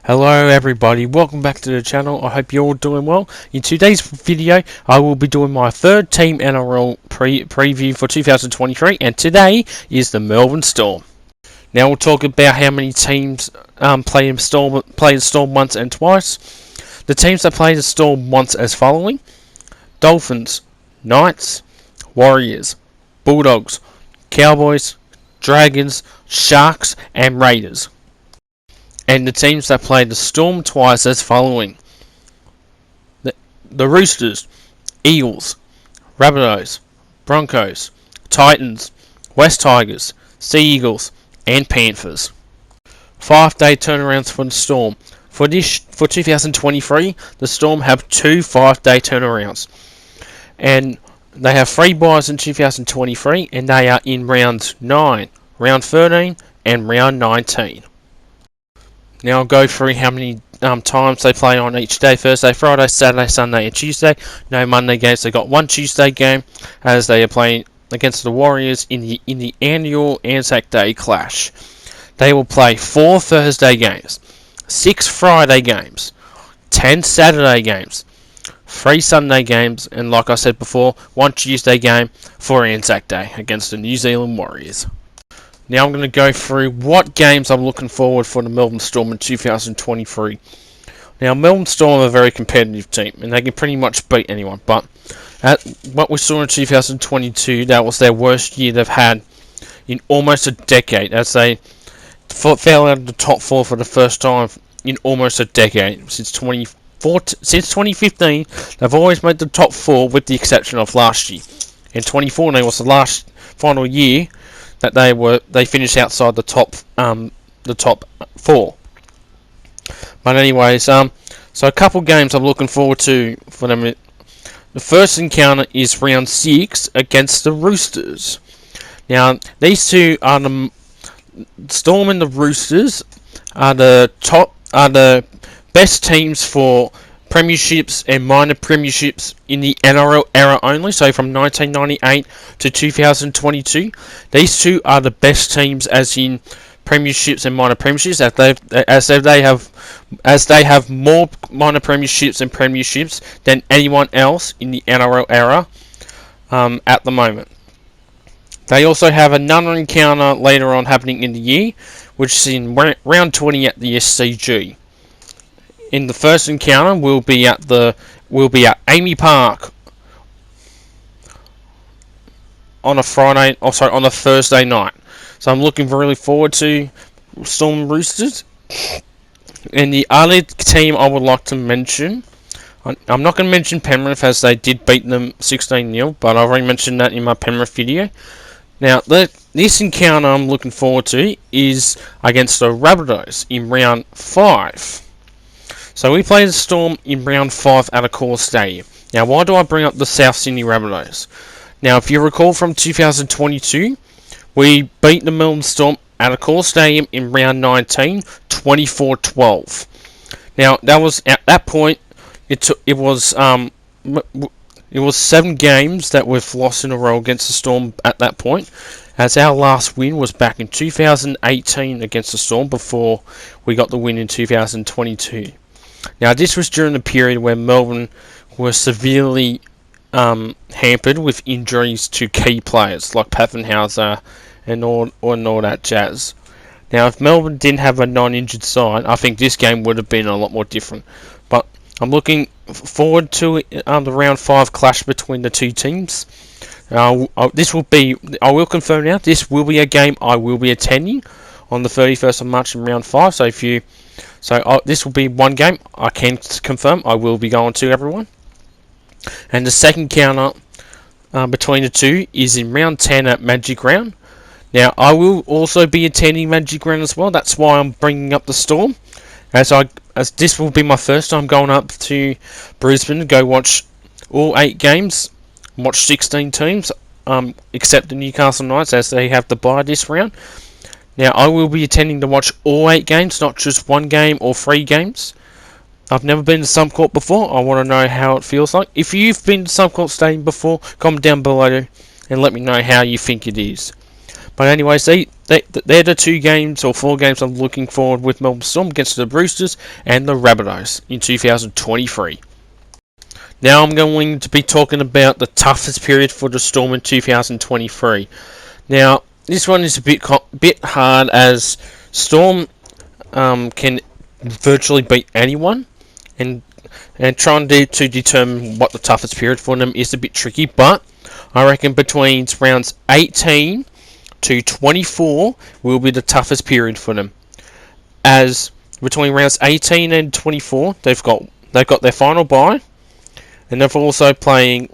Hello everybody, welcome back to the channel. I hope you're all doing well. In today's video, I will be doing my third team NRL preview for 2023, and today is the Melbourne Storm. Now we'll talk about how many teams play the Storm once and twice. The teams that play the Storm once as following: Dolphins, Knights, Warriors, Bulldogs, Cowboys, Dragons, Sharks and Raiders. And the teams that play the Storm twice as following: the Roosters, Eagles, Rabbitohs, Broncos, Titans, West Tigers, Sea Eagles and Panthers. 5-day turnarounds for the Storm. For 2023, the Storm have two 5-day turnarounds, and they have 3 buys in 2023, and they are in round 9, round 13 and round 19. Now I'll go through how many times they play on each day: Thursday, Friday, Saturday, Sunday and Tuesday. No Monday games. They got one Tuesday game as they are playing against the Warriors in the annual Anzac Day clash. They will play 4 Thursday games, 6 Friday games, 10 Saturday games, 3 Sunday games, and like I said before, 1 Tuesday game for Anzac Day against the New Zealand Warriors. Now I'm going to go through what games I'm looking forward for the Melbourne Storm in 2023. Now Melbourne Storm are a very competitive team, and they can pretty much beat anyone. But at what we saw in 2022, that was their worst year they've had in almost a decade, as they fell out of the top 4 for the first time in almost a decade. Since 2015, they've always made the top 4 with the exception of last year. And 2014 was the last final year that they finished outside the top 4. But anyways, so a couple games I'm looking forward to for them. The first encounter is round 6 against the Roosters. Now these two are the Storm and the Roosters are the best teams for premierships and minor premierships in the NRL era only, so from 1998 to 2022. These two are the best teams as in premierships and minor premierships, as they have more minor premierships and premierships than anyone else in the NRL era at the moment. They also have another encounter later on happening in the year, which is in round 20 at the SCG. In the first encounter, we'll be at Amy Park on a Thursday night. So I'm looking really forward to Storm Roosters. And the other team I would like to mention, I'm not going to mention Penrith as they did beat them 16-0, but I've already mentioned that in my Penrith video. Now, this encounter I'm looking forward to is against the Rabbitohs in round 5. So we play the Storm in round 5 at Accor Stadium. Now, why do I bring up the South Sydney Rabbitohs? Now, if you recall from 2022, we beat the Melbourne Storm at Accor Stadium in round 19, 24-12. Now, that was at that point. It was 7 games that we've lost in a row against the Storm at that point, as our last win was back in 2018 against the Storm before we got the win in 2022. Now, this was during the period where Melbourne were severely hampered with injuries to key players like Pappenhauser and all that jazz. Now, if Melbourne didn't have a non-injured side, I think this game would have been a lot more different. But I'm looking forward to the round 5 clash between the two teams. I will confirm now, this will be a game I will be attending on the 31st of March in round 5. So this will be one game I can confirm I will be going to, everyone. And the second counter between the two is in round 10 at Magic Round. Now, I will also be attending Magic Round as well. That's why I'm bringing up the Storm, as this will be my first time going up to Brisbane to go watch all 8 games, watch 16 teams, except the Newcastle Knights, as they have the bye this round. Now, I will be attending to watch all 8 games, not just 1 game or 3 games. I've never been to Suncorp before. I want to know how it feels like. If you've been to Suncorp Stadium before, comment down below and let me know how you think it is. But anyways, they're the 2 games or 4 games I'm looking forward with Melbourne Storm against the Roosters and the Rabbitohs in 2023. Now I'm going to be talking about the toughest period for the Storm in 2023. Now, this one is a bit hard, as Storm can virtually beat anyone, and trying to determine what the toughest period for them is a bit tricky, but I reckon between rounds 18 to 24 will be the toughest period for them. As between rounds 18 and 24, they've got their final bye, and they're also playing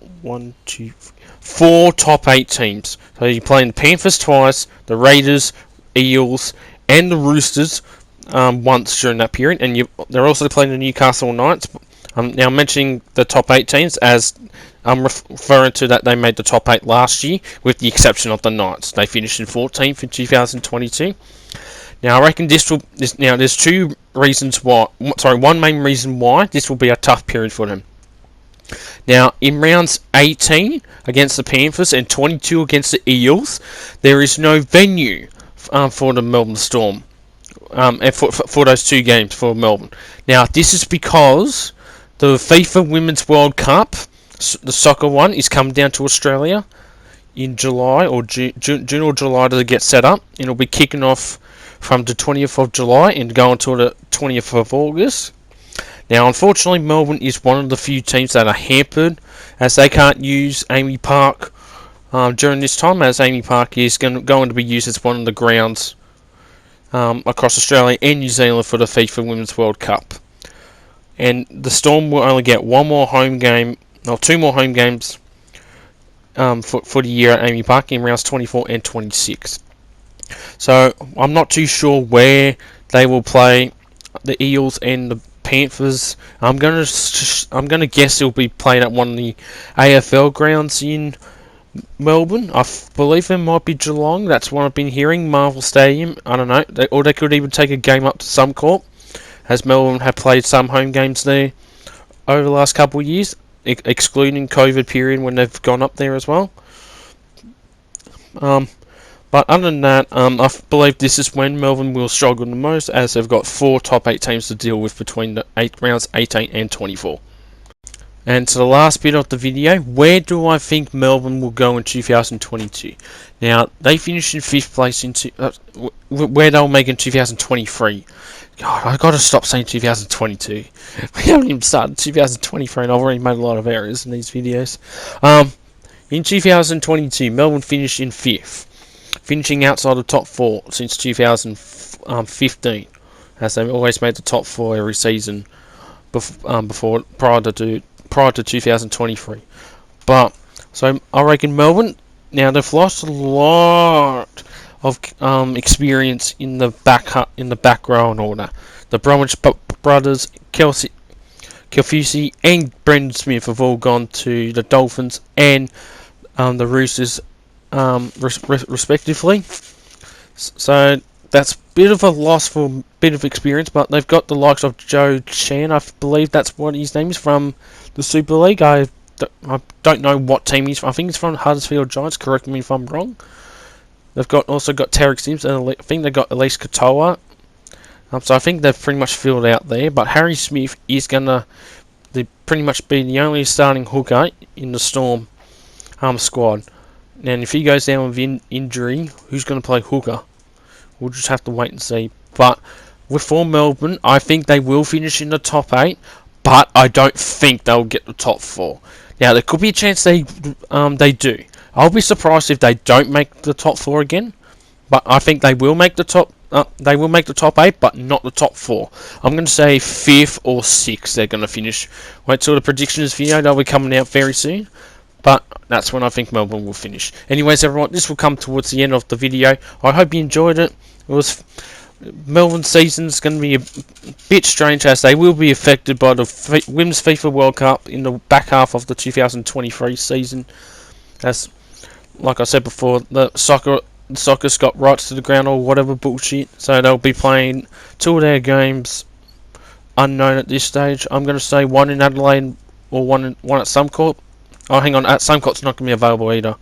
4 top 8 teams. So you're playing the Panthers twice, the Raiders, Eels, and the Roosters once during that period, and they're also playing the Newcastle Knights. Now I'm mentioning the top 8 teams as I'm referring to that they made the top 8 last year, with the exception of the Knights. They finished in 14th in 2022. Now I reckon there's 2 reasons why. Sorry, one main reason why this will be a tough period for them. Now, in rounds 18 against the Panthers and 22 against the Eels, there is no venue for the Melbourne Storm, and for those 2 games for Melbourne. Now, this is because the FIFA Women's World Cup, the soccer one, is coming down to Australia in July or June or July to get set up, and it'll be kicking off from the 20th of July and going until the 20th of August. Now, unfortunately, Melbourne is one of the few teams that are hampered, as they can't use Amy Park during this time, as Amy Park is going to be used as one of the grounds across Australia and New Zealand for the FIFA Women's World Cup. And the Storm will only get 2 more home games for the year at Amy Park in rounds 24 and 26. So I'm not too sure where they will play the Eels and the Panthers. I'm gonna guess it'll be played at one of the AFL grounds in Melbourne. I believe it might be Geelong. That's what I've been hearing. Marvel Stadium. I don't know. Or they could even take a game up to Suncorp, as Melbourne have played some home games there over the last couple of years, excluding COVID period when they've gone up there as well. But other than that, I believe this is when Melbourne will struggle the most, as they've got 4 top 8 teams to deal with between the rounds 18 and 24. And to the last bit of the video, where do I think Melbourne will go in 2022? Now, they finished in 5th place where they'll make in 2023. God, I've got to stop saying 2022. We haven't even started 2023 and I've already made a lot of errors in these videos. In 2022, Melbourne finished in 5th. Finishing outside the top 4 since 2015, as they've always made the top 4 every season prior to 2023. But so I reckon Melbourne, now they've lost a lot of experience in the back row and order. The Bromwich brothers, Kelfusi and Brendan Smith have all gone to the Dolphins and the Roosters, respectively. So that's a bit of a loss for a bit of experience, but they've got the likes of Joe Chan, I believe that's what his name is, from the Super League. I don't know what team he's from. I think he's from Huddersfield Giants, correct me if I'm wrong. They've also got Tarek Sims, and I think they've got Elise Katoa. So I think they've pretty much filled out there, but Harry Smith is going to pretty much be the only starting hooker in the Storm squad. And if he goes down with injury, who's going to play hooker? We'll just have to wait and see. But for Melbourne, I think they will finish in the top 8, but I don't think they'll get the top 4. Now, there could be a chance they do. I'll be surprised if they don't make the top 4 again, but I think they will make the top. They will make the top 8, but not the top 4. I'm going to say 5th or 6th they're going to finish. Wait till the predictions video; they'll be coming out very soon. But that's when I think Melbourne will finish. Anyways, everyone, this will come towards the end of the video. I hope you enjoyed it. Melbourne season's going to be a bit strange, as they will be affected by the Women's FIFA World Cup in the back half of the 2023 season. As, like I said before, the soccer's got rights to the ground or whatever bullshit. So they'll be playing 2 of their games unknown at this stage. I'm going to say 1 in Adelaide or one at Suncorp. Oh, hang on, at Suncorp's not going to be available either.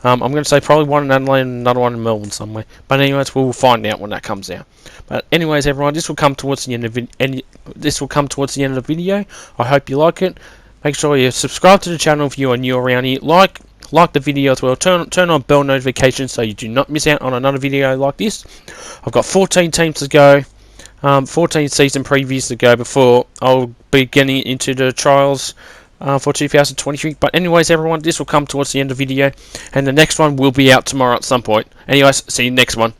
I'm going to say probably one in Adelaide and another one in Melbourne somewhere. But anyways, we'll find out when that comes out. But anyways, everyone, this will come towards the end of the video. I hope you like it. Make sure you subscribe to the channel if you are new around here. Like the video as well. Turn on bell notifications so you do not miss out on another video like this. I've got 14 teams to go. 14 season previews to go before I'll be getting into the trials for 2023. But anyways, everyone, this will come towards the end of the video, and the next one will be out tomorrow at some point. Anyways, see you next one.